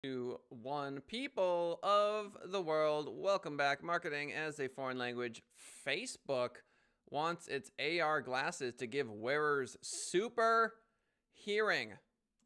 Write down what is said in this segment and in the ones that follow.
One people of the world, welcome back. Marketing as a foreign language. Facebook wants its AR glasses to give wearers super hearing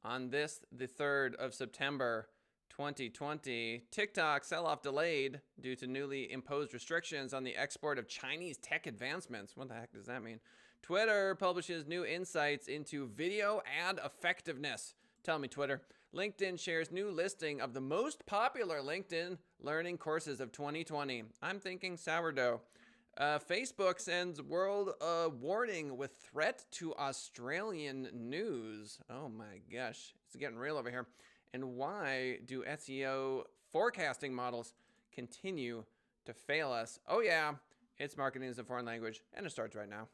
on this, the 3rd of September 2020. TikTok sell-off delayed due to newly imposed restrictions on the export of Chinese tech advancements. What the heck does that mean? Twitter publishes new insights into video ad effectiveness. Tell me, Twitter. LinkedIn shares new listing of the most popular LinkedIn learning courses of 2020. I'm thinking sourdough. Facebook sends world warning with threat to Australian news. Oh my gosh, it's getting real over here. And why do SEO forecasting models continue to fail us? Oh yeah, it's marketing as a foreign language, and it starts right now.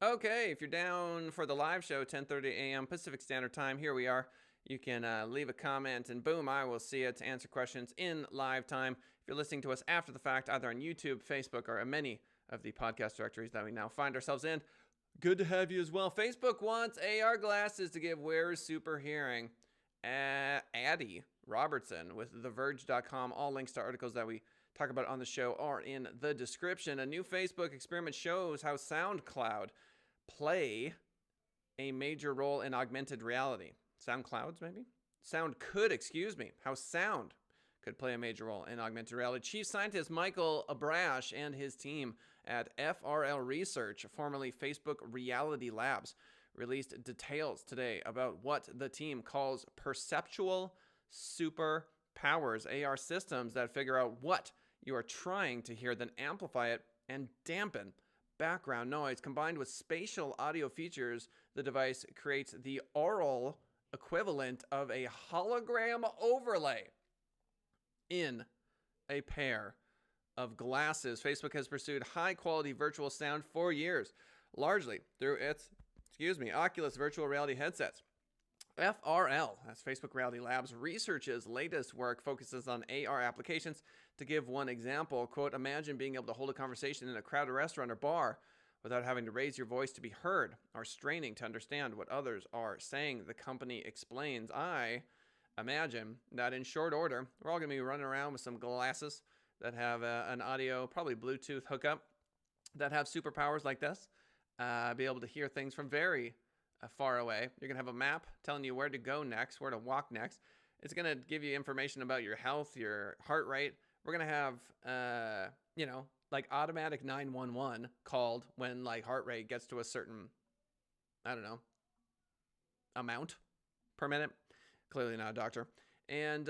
Okay, if you're down for the live show, 10:30 a.m. Pacific Standard Time, here we are. You can leave a comment and boom, I will see it to answer questions in live time. If you're listening to us after the fact, either on YouTube, Facebook, or many of the podcast directories that we now find ourselves in, good to have you as well. Facebook wants AR glasses to give wearers super hearing. Addie Robertson with TheVerge.com. All links to articles that we talk about on the show are in the description. A new Facebook experiment shows how SoundCloud play a major role in augmented reality. SoundClouds, maybe? How sound could play a major role in augmented reality. Chief scientist Michael Abrash and his team at FRL Research, formerly Facebook Reality Labs, released details today about what the team calls perceptual superpowers, AR systems that figure out what you are trying to hear, then amplify it and dampen background noise. Combined with spatial audio features, the device creates the aural equivalent of a hologram overlay in a pair of glasses. Facebook has pursued high-quality virtual sound for years, largely through its, Oculus virtual reality headsets. FRL, that's Facebook Reality Labs, research's latest work focuses on AR applications. To give one example, quote, imagine being able to hold a conversation in a crowded restaurant or bar without having to raise your voice to be heard or straining to understand what others are saying. The company explains, I imagine that in short order, we're all going to be running around with some glasses that have an audio, probably Bluetooth hookup, that have superpowers like this, be able to hear things from very far away. You're going to have a map telling you where to go next, where to walk next. It's going to give you information about your health, your heart rate. We're going to have, like automatic 911 called when like heart rate gets to a certain, amount per minute. Clearly not a doctor. And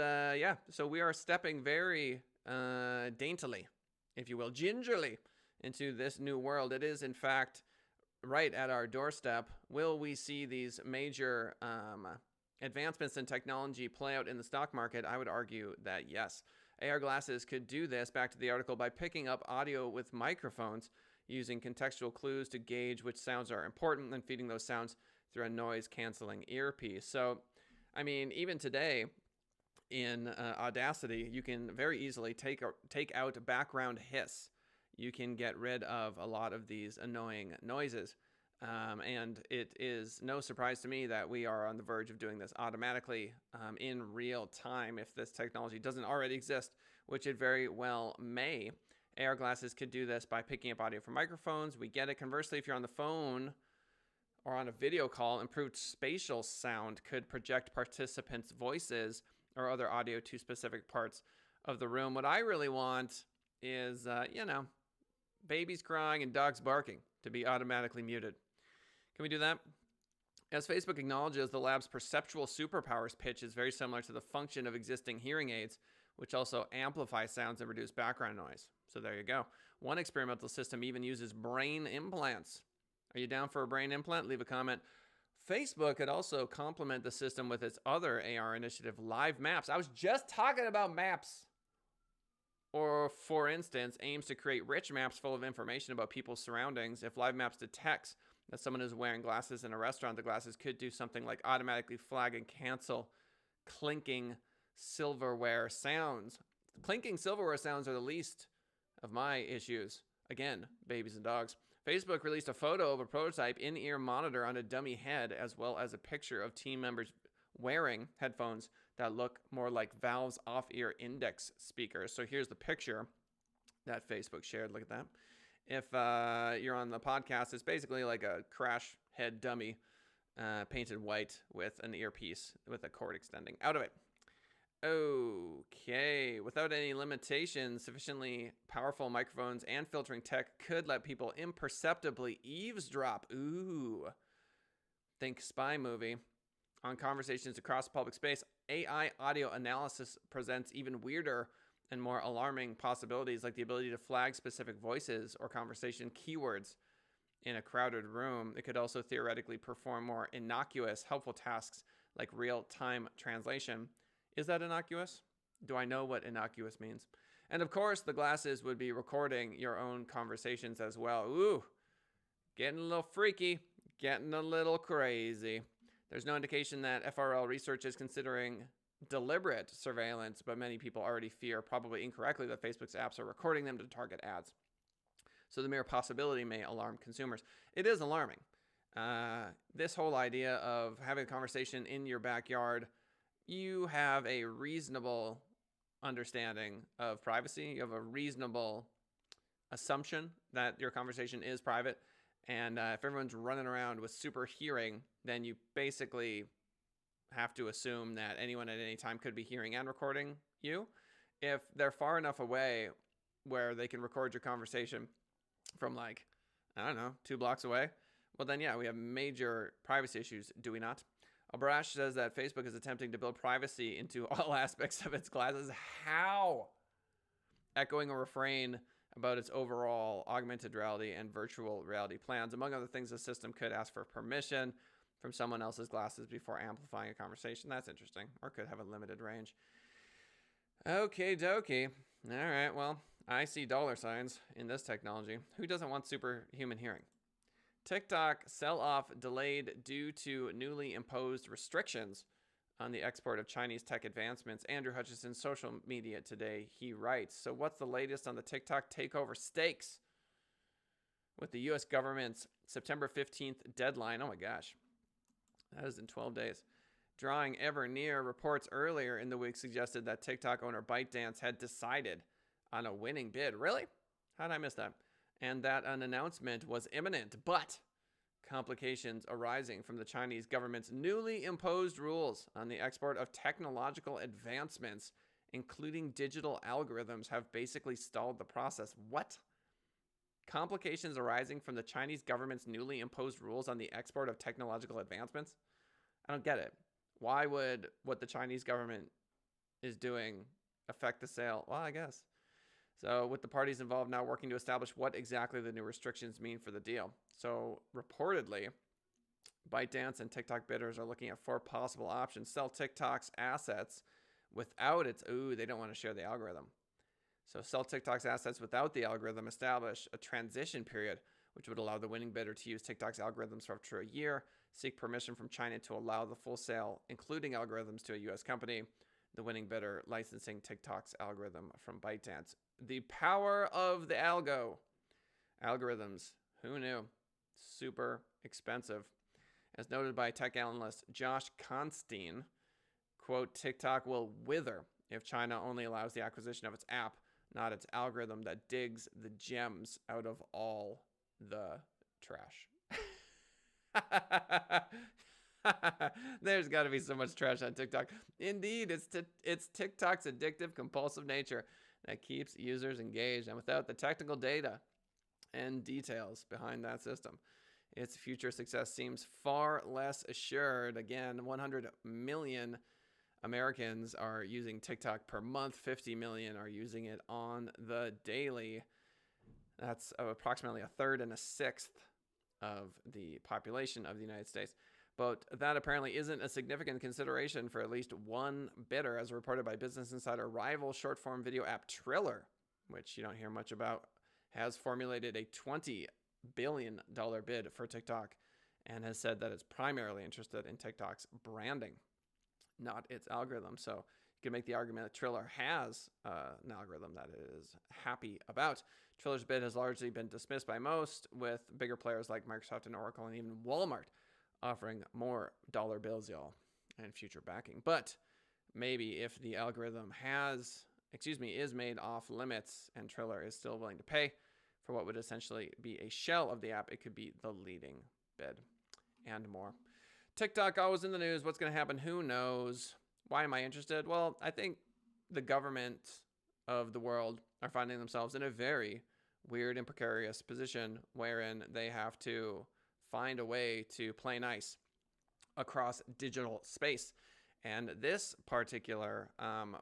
so we are stepping very daintily, if you will, gingerly into this new world. It is, in fact, right at our doorstep. Will we see these major advancements in technology play out in the stock market? I would argue that yes. AR glasses could do this, back to the article, by picking up audio with microphones, using contextual clues to gauge which sounds are important and feeding those sounds through a noise-canceling earpiece. So, I mean, even today in Audacity, you can very easily take out background hiss. You can get rid of a lot of these annoying noises. And it is no surprise to me that we are on the verge of doing this automatically in real time if this technology doesn't already exist, which it very well may. AR glasses could do this by picking up audio from microphones. We get it. Conversely, if you're on the phone or on a video call, improved spatial sound could project participants' voices or other audio to specific parts of the room. What I really want is, babies crying and dogs barking to be automatically muted. Can we do that? As Facebook acknowledges, the lab's perceptual superpowers pitch is very similar to the function of existing hearing aids, which also amplify sounds and reduce background noise. So there you go. One experimental system even uses brain implants. Are you down for a brain implant? Leave a comment. Facebook could also complement the system with its other AR initiative, Live Maps. I was just talking about maps. Or, for instance, aims to create rich maps full of information about people's surroundings. If Live Maps detects that someone who's wearing glasses in a restaurant, the glasses could do something like automatically flag and cancel clinking silverware sounds. Clinking silverware sounds are the least of my issues. Again, babies and dogs. Facebook released a photo of a prototype in-ear monitor on a dummy head, as well as a picture of team members wearing headphones that look more like Valve's off-ear index speakers. So here's the picture that Facebook shared. Look at that. If you're on the podcast, it's basically like a crash head dummy painted white with an earpiece with a cord extending out of it. Okay, without any limitations, sufficiently powerful microphones and filtering tech could let people imperceptibly eavesdrop. Ooh. Think spy movie. On conversations across public space, AI audio analysis presents even weirder and more alarming possibilities, like the ability to flag specific voices or conversation keywords in a crowded room. It could also theoretically perform more innocuous, helpful tasks like real-time translation. Is that innocuous? Do I know what innocuous means? And of course, the glasses would be recording your own conversations as well. Ooh, getting a little freaky, getting a little crazy. There's no indication that FRL research is considering deliberate surveillance, but many people already fear, probably incorrectly, that Facebook's apps are recording them to target ads. So the mere possibility may alarm consumers. It is alarming. This whole idea of having a conversation in your backyard, you have a reasonable understanding of privacy. You have a reasonable assumption that your conversation is private. And if everyone's running around with super hearing, then you basically have to assume that anyone at any time could be hearing and recording you. If they're far enough away where they can record your conversation from, like, I don't know, 2 blocks away, well then yeah, we have major privacy issues, do we not? Abrash says that Facebook is attempting to build privacy into all aspects of its glasses. How? Echoing a refrain about its overall augmented reality and virtual reality plans. Among other things, the system could ask for permission from someone else's glasses before amplifying a conversation. That's interesting. Or could have a limited range. Okay, dokie. All right, well, I see dollar signs in this technology. Who doesn't want superhuman hearing? TikTok sell-off delayed due to newly imposed restrictions on the export of Chinese tech advancements. Andrew Hutchison, social media today, he writes, so what's the latest on the TikTok takeover stakes? With the U.S. government's September 15th deadline, oh my gosh, that is in 12 days, drawing ever near, reports earlier in the week suggested that TikTok owner ByteDance had decided on a winning bid. Really? How did I miss that? And that an announcement was imminent, but complications arising from the Chinese government's newly imposed rules on the export of technological advancements, including digital algorithms, have basically stalled the process. What? Complications arising from the Chinese government's newly imposed rules on the export of technological advancements? I don't get it. Why would what the Chinese government is doing affect the sale? Well, I guess. So with the parties involved now working to establish what exactly the new restrictions mean for the deal. So reportedly, ByteDance and TikTok bidders are looking at 4 possible options. Sell TikTok's assets without its, they don't want to share the algorithm. So sell TikTok's assets without the algorithm, establish a transition period, which would allow the winning bidder to use TikTok's algorithms for up to a year, seek permission from China to allow the full sale, including algorithms, to a U.S. company, the winning bidder licensing TikTok's algorithm from ByteDance. The power of the algorithms. Who knew? Super expensive. As noted by tech analyst Josh Constein, quote, TikTok will wither if China only allows the acquisition of its app, not its algorithm that digs the gems out of all the trash. There's got to be so much trash on TikTok. Indeed, it's TikTok's addictive, compulsive nature that keeps users engaged, and without the technical data and details behind that system, its future success seems far less assured. Again, 100 million Americans are using TikTok per month. 50 million are using it on the daily. That's approximately 1/3 and 1/6 of the population of the United States. But that apparently isn't a significant consideration for at least one bidder, as reported by Business Insider. Rival short-form video app Triller, which you don't hear much about, has formulated a $20 billion bid for TikTok and has said that it's primarily interested in TikTok's branding, not its algorithm. So you can make the argument that Triller has an algorithm that it is happy about. Triller's bid has largely been dismissed by most, with bigger players like Microsoft and Oracle and even Walmart offering more dollar bills, y'all, and future backing. But maybe if the algorithm is made off limits and Triller is still willing to pay for what would essentially be a shell of the app, it could be the leading bid, and more. TikTok always in the news. What's going to happen? Who knows? Why am I interested? Well, I think the government of the world are finding themselves in a very weird and precarious position wherein they have to find a way to play nice across digital space. And this particular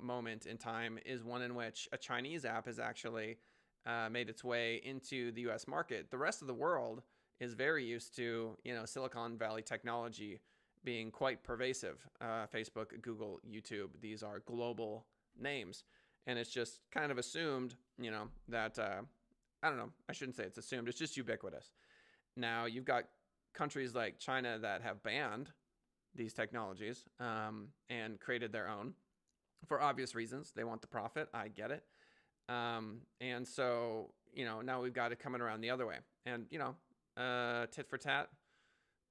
moment in time is one in which a Chinese app has actually made its way into the US market. The rest of the world is very used to, Silicon Valley technology being quite pervasive. Facebook, Google, YouTube, these are global names. And it's just kind of assumed, that, I don't know, I shouldn't say it's assumed, it's just ubiquitous. Now, you've got countries like China that have banned these technologies and created their own for obvious reasons. They want the profit. I get it. And so, now we've got it coming around the other way. And, tit for tat,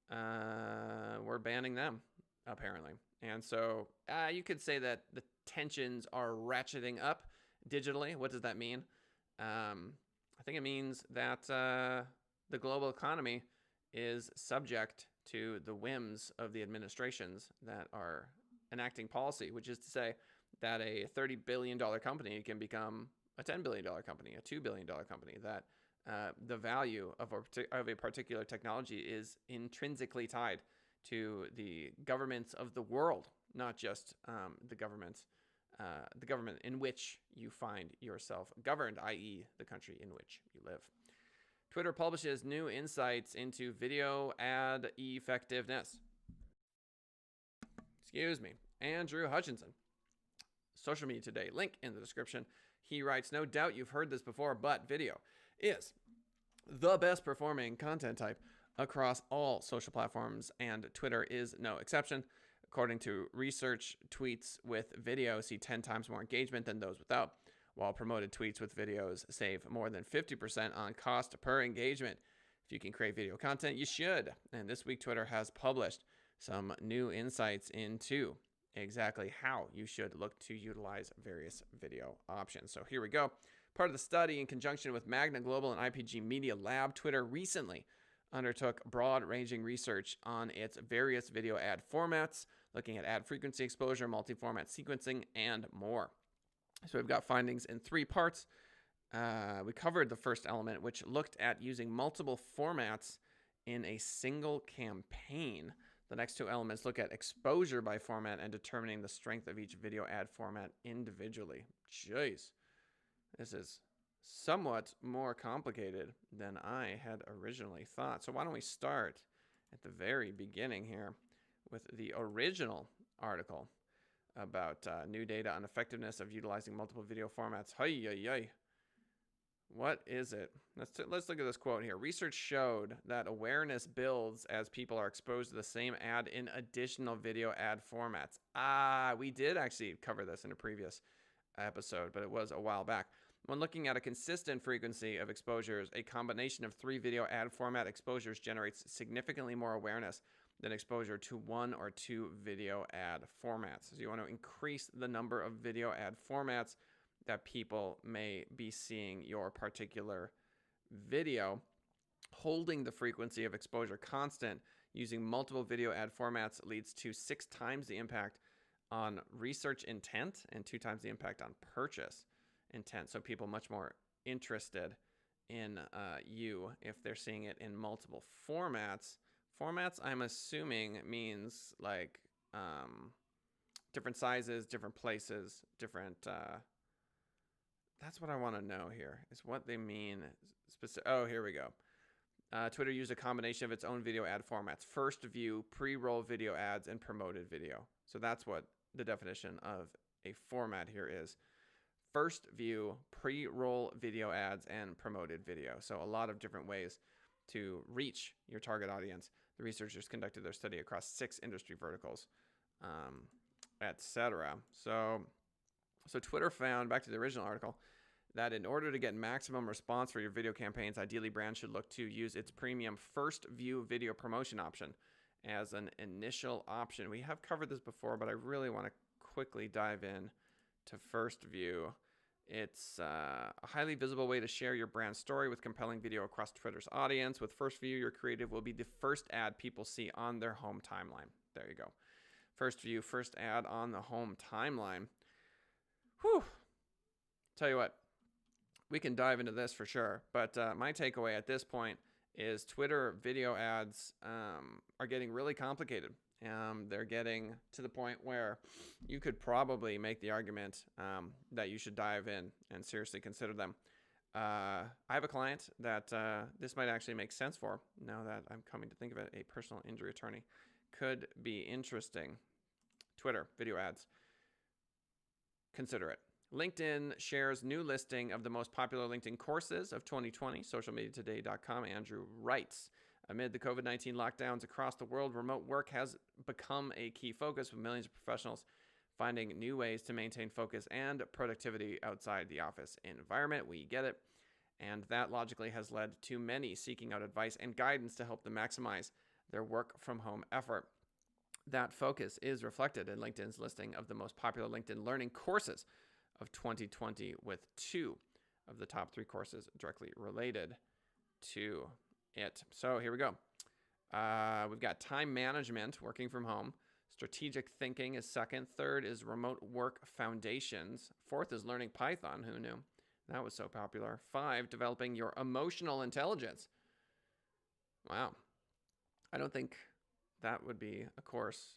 we're banning them, apparently. And so you could say that the tensions are ratcheting up digitally. What does that mean? I think it means that the global economy is subject to the whims of the administrations that are enacting policy, which is to say that a $30 billion company can become a $10 billion company, a $2 billion company, that the value of a particular technology is intrinsically tied to the governments of the world, not just the government in which you find yourself governed, i.e. the country in which you live. Twitter publishes new insights into video ad effectiveness. Andrew Hutchinson. Social Media Today, link in the description. He writes, no doubt you've heard this before, but video is the best performing content type across all social platforms, and Twitter is no exception. According to research, tweets with video see 10 times more engagement than those without, while promoted tweets with videos save more than 50% on cost per engagement. If you can create video content, you should. And this week, Twitter has published some new insights into exactly how you should look to utilize various video options. So here we go. Part of the study, in conjunction with Magna Global and IPG Media Lab, Twitter recently undertook broad-ranging research on its various video ad formats, looking at ad frequency exposure, multi-format sequencing, and more. So we've got findings in 3 parts. We covered the first element, which looked at using multiple formats in a single campaign. The next 2 elements look at exposure by format and determining the strength of each video ad format individually. Jeez, this is somewhat more complicated than I had originally thought. So why don't we start at the very beginning here with the original article about new data on effectiveness of utilizing multiple video formats. What is it? Let's look at this quote here. Research showed that awareness builds as people are exposed to the same ad in additional video ad formats. We did actually cover this in a previous episode, but it was a while back. When looking at a consistent frequency of exposures, a combination of 3 video ad format exposures generates significantly more awareness than exposure to 1 or 2 video ad formats. So you want to increase the number of video ad formats that people may be seeing your particular video. Holding the frequency of exposure constant using multiple video ad formats leads to 6 times the impact on research intent and 2 times the impact on purchase intent. So people much more interested in you if they're seeing it in multiple formats. Formats, I'm assuming, means like different sizes, different places, different... that's what I want to know here, is what they mean. Oh, here we go. Twitter used a combination of its own video ad formats: first view, pre-roll video ads, and promoted video. So that's what the definition of a format here is. First view, pre-roll video ads, and promoted video. So a lot of different ways to reach your target audience. The researchers conducted their study across 6 industry verticals, etc. So Twitter found, back to the original article, that in order to get maximum response for your video campaigns, ideally brands should look to use its premium First View video promotion option as an initial option. We have covered this before, but I really want to quickly dive in to First View. It's a highly visible way to share your brand story with compelling video across Twitter's audience. With First View, your creative will be the first ad people see on their home timeline. There you go. First View, first ad on the home timeline. Whew. Tell you what, we can dive into this for sure. But my takeaway at this point is Twitter video ads are getting really complicated. They're getting to the point where you could probably make the argument that you should dive in and seriously consider them. I have a client that this might actually make sense for, now that I'm coming to think of it, a personal injury attorney. Could be interesting. Twitter video ads. Consider it. LinkedIn shares new listing of the most popular LinkedIn courses of 2020. Socialmediatoday.com. Andrew writes, amid the COVID-19 lockdowns across the world, remote work has become a key focus, with millions of professionals finding new ways to maintain focus and productivity outside the office environment. We get it. And that logically has led to many seeking out advice and guidance to help them maximize their work from home effort. That focus is reflected in LinkedIn's listing of the most popular LinkedIn learning courses of 2020, with 2 of the top 3 courses directly related to it. So here we go. We've got time management, working from home. Strategic thinking is second. Third is remote work foundations. Fourth is learning Python. Who knew? That was so popular. 5, developing your emotional intelligence. Wow. I don't think that would be a course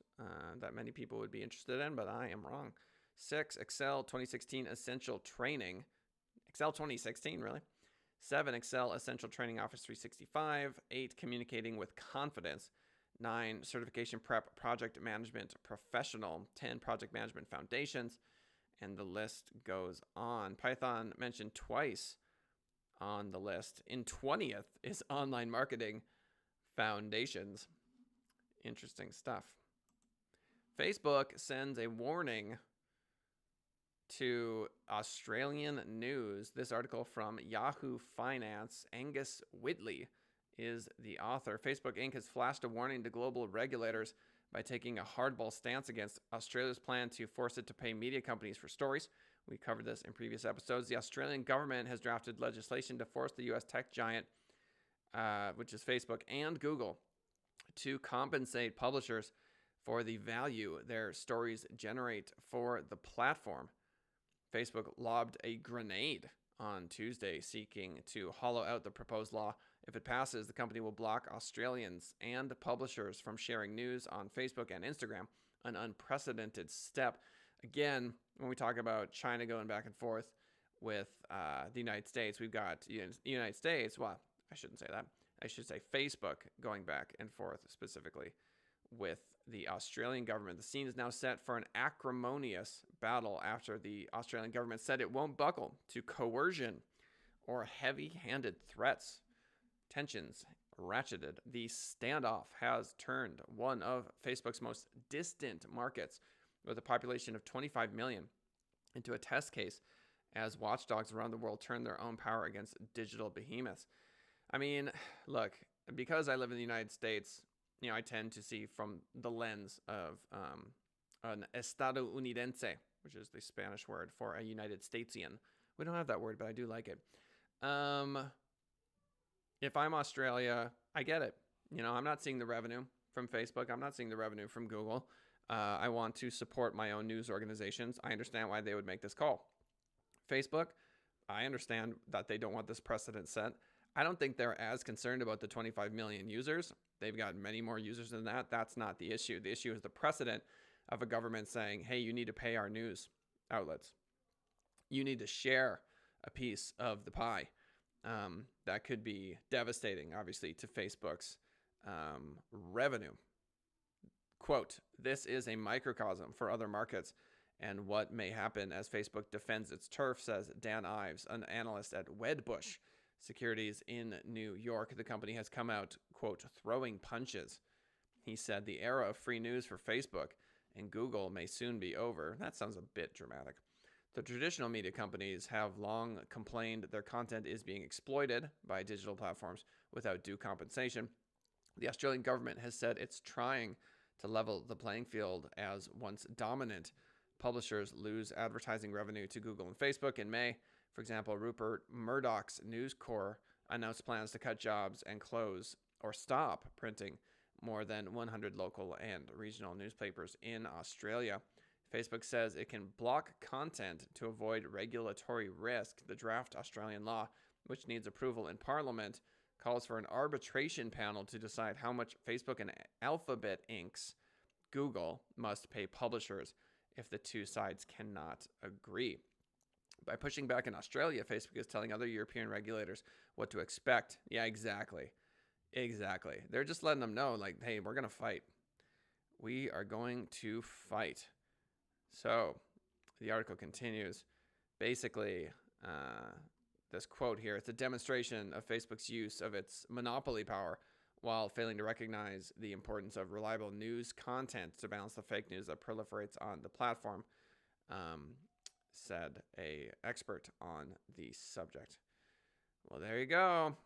that many people would be interested in, but I am wrong. 6, Excel 2016 Essential Training. Excel 2016, really? 7, Excel Essential Training Office 365. 8, Communicating with Confidence. 9, Certification Prep Project Management Professional. 10, Project Management Foundations. And the list goes on. Python mentioned twice on the list. In 20th is Online Marketing Foundations. Interesting stuff. Facebook sends a warning to Australian news. This article from Yahoo Finance. Angus Whitley is the author. Facebook Inc. has flashed a warning to global regulators by taking a hardball stance against Australia's plan to force it to pay media companies for stories. We covered this in previous episodes. The Australian government has drafted legislation to force the U.S. tech giant, which is Facebook, and Google, to compensate publishers for the value their stories generate for the platform. Facebook lobbed a grenade on Tuesday, seeking to hollow out the proposed law. If it passes, the company will block Australians and publishers from sharing news on Facebook and Instagram, an unprecedented step. Again, when we talk about China going back and forth with the United States, we've got the United States, well, I shouldn't say that. I should say Facebook going back and forth specifically with the Australian government. The scene is now set for an acrimonious battle after the Australian government said it won't buckle to coercion or heavy-handed threats. Tensions ratcheted. The standoff has turned one of Facebook's most distant markets, with a population of 25 million, into a test case as watchdogs around the world turn their own power against digital behemoths. I mean, look, because I live in the United States, I tend to see from the lens of an estadounidense, which is the Spanish word for a United Statesian. We don't have that word, but I do like it. If I'm Australia, I get it. I'm not seeing the revenue from Facebook. I'm not seeing the revenue from Google. I want to support my own news organizations. I understand why they would make this call. Facebook, I understand that they don't want this precedent set. I don't think they're as concerned about the 25 million users. They've got many more users than that. That's not the issue. The issue is the precedent of a government saying, hey, you need to pay our news outlets. You need to share a piece of the pie. That could be devastating, obviously, to Facebook's revenue. Quote, this is a microcosm for other markets and what may happen as Facebook defends its turf, says Dan Ives, an analyst at Wedbush Securities in New York. The company has come out, quote, throwing punches He said the era of free news for Facebook and Google may soon be over. That sounds a bit dramatic. The traditional media companies have long complained their content is being exploited by digital platforms without due compensation. The Australian government has said it's trying to level the playing field as once dominant publishers lose advertising revenue to Google and Facebook. In May, for example, Rupert Murdoch's News Corp announced plans to cut jobs and close or stop printing more than 100 local and regional newspapers in Australia. Facebook says it can block content to avoid regulatory risk. The draft Australian law, which needs approval in Parliament, calls for an arbitration panel to decide how much Facebook and Alphabet Inc.'s Google must pay publishers if the two sides cannot agree. By pushing back in Australia, Facebook is telling other European regulators what to expect. Yeah, exactly. They're just letting them know, like, hey, we're going to fight. We are going to fight. So the article continues. Basically, this quote here, it's a demonstration of Facebook's use of its monopoly power while failing to recognize the importance of reliable news content to balance the fake news that proliferates on the platform, said a expert on the subject. Well, there you go.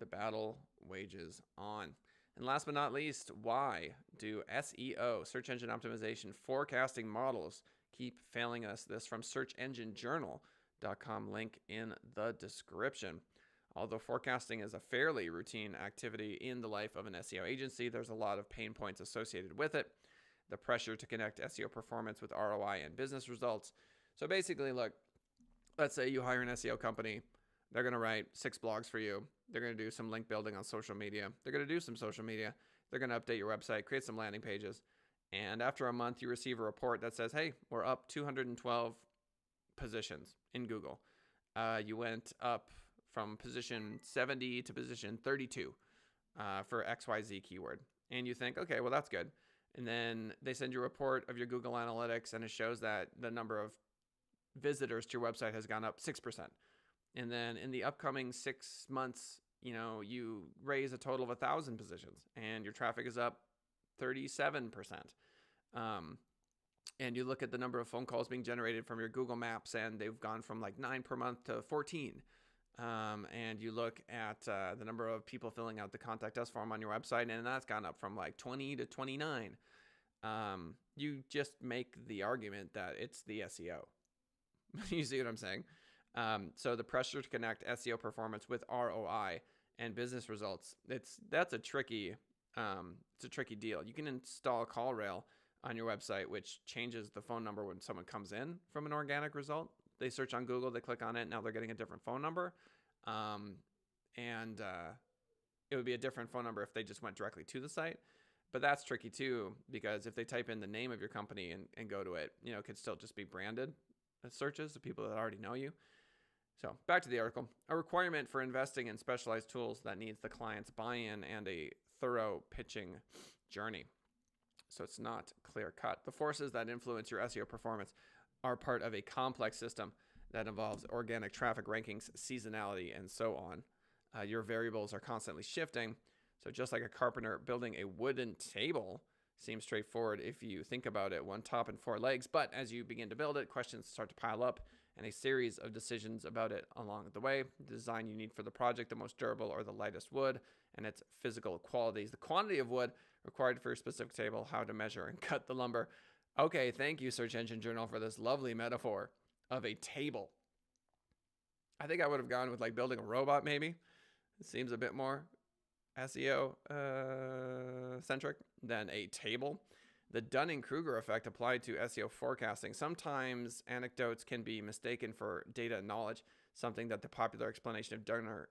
The battle wages on. And last but not least, why do SEO, search engine optimization forecasting models, keep failing us? This from searchenginejournal.com, link in the description. Although forecasting is a fairly routine activity in the life of an SEO agency, there's a lot of pain points associated with it. The pressure to connect SEO performance with ROI and business results. So basically, look, let's say you hire an SEO company. They're going to write 6 blogs for you. They're going to do some link building on social media. They're going to do some social media. They're going to update your website, create some landing pages. And after a month, you receive a report that says, hey, we're up 212 positions in Google. You went up from position 70 to position 32 for XYZ keyword. And you think, okay, well, that's good. And then they send you a report of your Google Analytics, and it shows that the number of visitors to your website has gone up 6%. And then in the upcoming 6 months, you raise a total of 1,000 positions and your traffic is up 37%. And you look at the number of phone calls being generated from your Google Maps, and they've gone from like 9 per month to 14. And you look at the number of people filling out the contact us form on your website, and that's gone up from like 20 to 29. You just make the argument that it's the SEO. You see what I'm saying? So the pressure to connect SEO performance with ROI and business results, that's a tricky deal. You can install CallRail on your website, which changes the phone number when someone comes in from an organic result. They search on Google, they click on it, now they're getting a different phone number. And it would be a different phone number if they just went directly to the site. But that's tricky too, because if they type in the name of your company and go to it, it could still just be branded searches to people that already know you. So back to the article. A requirement for investing in specialized tools that needs the client's buy-in and a thorough pitching journey. So it's not clear cut. The forces that influence your SEO performance are part of a complex system that involves organic traffic rankings, seasonality, and so on. Your variables are constantly shifting. So just like a carpenter building a wooden table seems straightforward if you think about it, 1 top and 4 legs. But as you begin to build it, questions start to pile up and a series of decisions about it along the way. The design you need for the project, the most durable or the lightest wood, and its physical qualities. The quantity of wood required for your specific table, how to measure and cut the lumber. Okay, thank you, Search Engine Journal, for this lovely metaphor of a table. I think I would have gone with like building a robot, maybe. It seems a bit more SEO centric than a table. The Dunning-Kruger Effect applied to SEO forecasting. Sometimes anecdotes can be mistaken for data knowledge, something that the popular explanation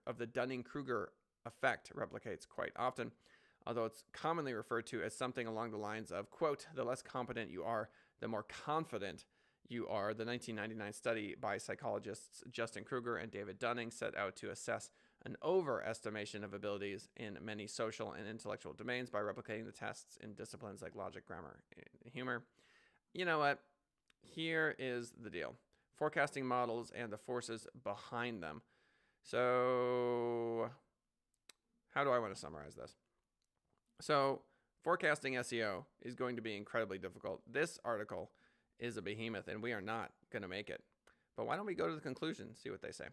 of the Dunning-Kruger Effect replicates quite often, although it's commonly referred to as something along the lines of, quote, the less competent you are, the more confident you are. The 1999 study by psychologists Justin Kruger and David Dunning set out to assess an overestimation of abilities in many social and intellectual domains by replicating the tests in disciplines like logic, grammar, and humor. You know what? Here is the deal. Forecasting models and the forces behind them. So how do I want to summarize this? So Forecasting SEO is going to be incredibly difficult. This article is a behemoth, and we are not going to make it. But why don't we go to the conclusion, see what they say.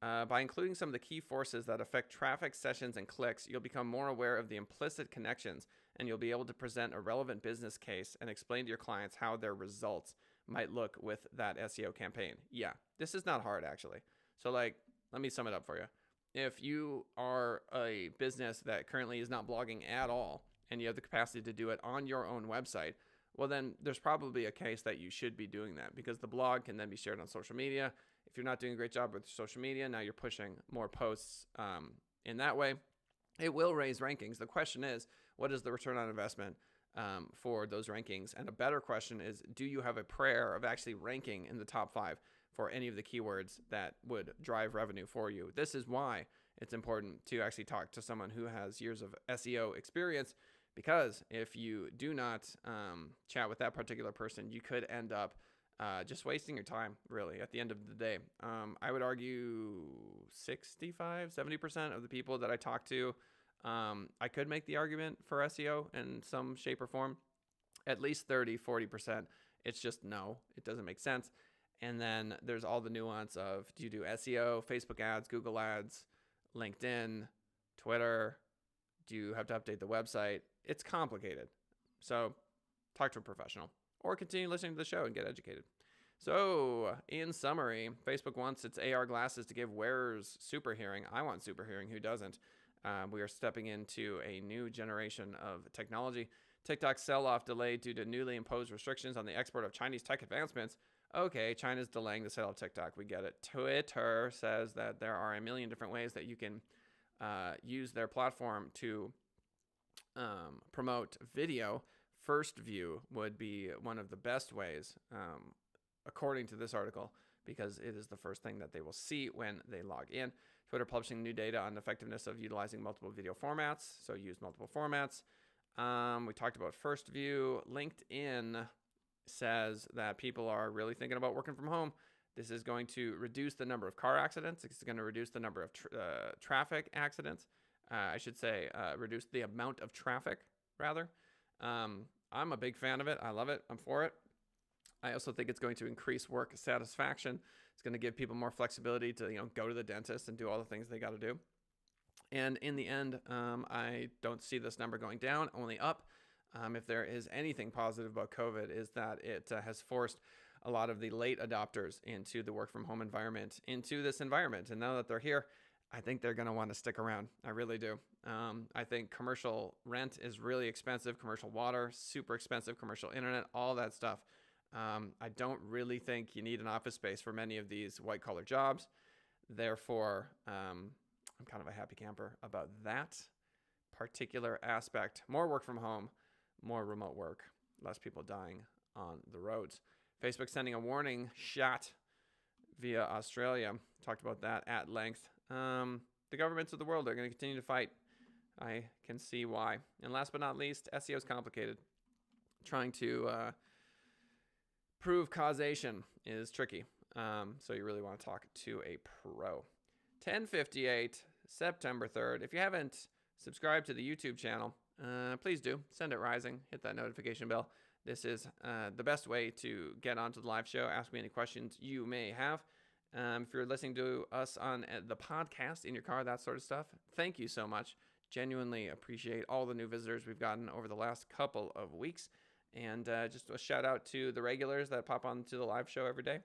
By including some of the key forces that affect traffic, sessions, and clicks, you'll become more aware of the implicit connections, and you'll be able to present a relevant business case and explain to your clients how their results might look with that SEO campaign. Yeah, this is not hard, actually. So, let me sum it up for you. If you are a business that currently is not blogging at all, and you have the capacity to do it on your own website, well, then there's probably a case that you should be doing that, because the blog can then be shared on social media. If you're not doing a great job with social media, now you're pushing more posts in that way. It will raise rankings. The question is, what is the return on investment for those rankings? And a better question is, do you have a prayer of actually ranking in the top 5 for any of the keywords that would drive revenue for you? This is why it's important to actually talk to someone who has years of SEO experience, because if you do not chat with that particular person, you could end up just wasting your time, really, at the end of the day. I would argue 65-70% of the people that I talk to, I could make the argument for SEO in some shape or form. At least 30-40%, it's just no, it doesn't make sense. And then there's all the nuance of, do you do SEO, Facebook ads, Google ads, LinkedIn, Twitter? Do you have to update the website? It's complicated. So talk to a professional, or continue listening to the show and get educated. So in summary, Facebook wants its AR glasses to give wearers super hearing. I want super hearing. Who doesn't? We are stepping into a new generation of technology. TikTok's sell-off delayed due to newly imposed restrictions on the export of Chinese tech advancements. Okay, China's delaying the sale of TikTok. We get it. Twitter says that there are a million different ways that you can use their platform to promote video. First view would be one of the best ways, according to this article, because it is the first thing that they will see when they log in. Twitter publishing new data on the effectiveness of utilizing multiple video formats, so use multiple formats. We talked about first view. LinkedIn says that people are really thinking about working from home. This is going to reduce the number of car accidents. It's going to reduce the number of traffic accidents. I should say reduce the amount of traffic, rather. I'm a big fan of it. I love it. I'm for it. I also think it's going to increase work satisfaction. It's going to give people more flexibility to, go to the dentist and do all the things they got to do. And in the end, I don't see this number going down, only up. If there is anything positive about COVID, is that it has forced a lot of the late adopters into the work from home environment, into this environment. And now that they're here, I think they're going to want to stick around. I really do. I think commercial rent is really expensive. Commercial water, super expensive. Commercial internet, all that stuff. I don't really think you need an office space for many of these white collar jobs. Therefore, I'm kind of a happy camper about that particular aspect. More work from home, more remote work, less people dying on the roads. Facebook sending a warning shot via Australia. Talked about that at length. The governments of the world are going to continue to fight. I can see why. And last but not least, SEO is complicated. Trying to prove causation is tricky. So you really want to talk to a pro. 10:58, September 3rd. If you haven't subscribed to the YouTube channel, please do. Send it rising. Hit that notification bell. This is the best way to get onto the live show. Ask me any questions you may have. If you're listening to us on the podcast in your car, that sort of stuff, thank you so much. Genuinely appreciate all the new visitors we've gotten over the last couple of weeks. And just a shout out to the regulars that pop on to the live show every day.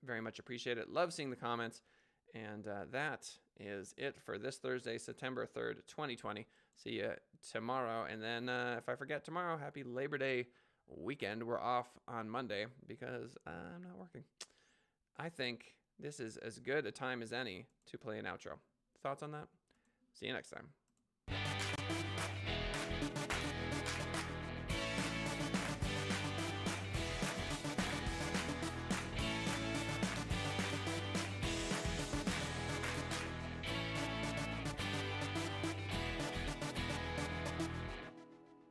Very much appreciate it. Love seeing the comments. And that is it for this Thursday, September 3rd, 2020. See you tomorrow. And then if I forget tomorrow, happy Labor Day weekend. We're off on Monday because I'm not working. I think this is as good a time as any to play an outro. Thoughts on that? See you next time.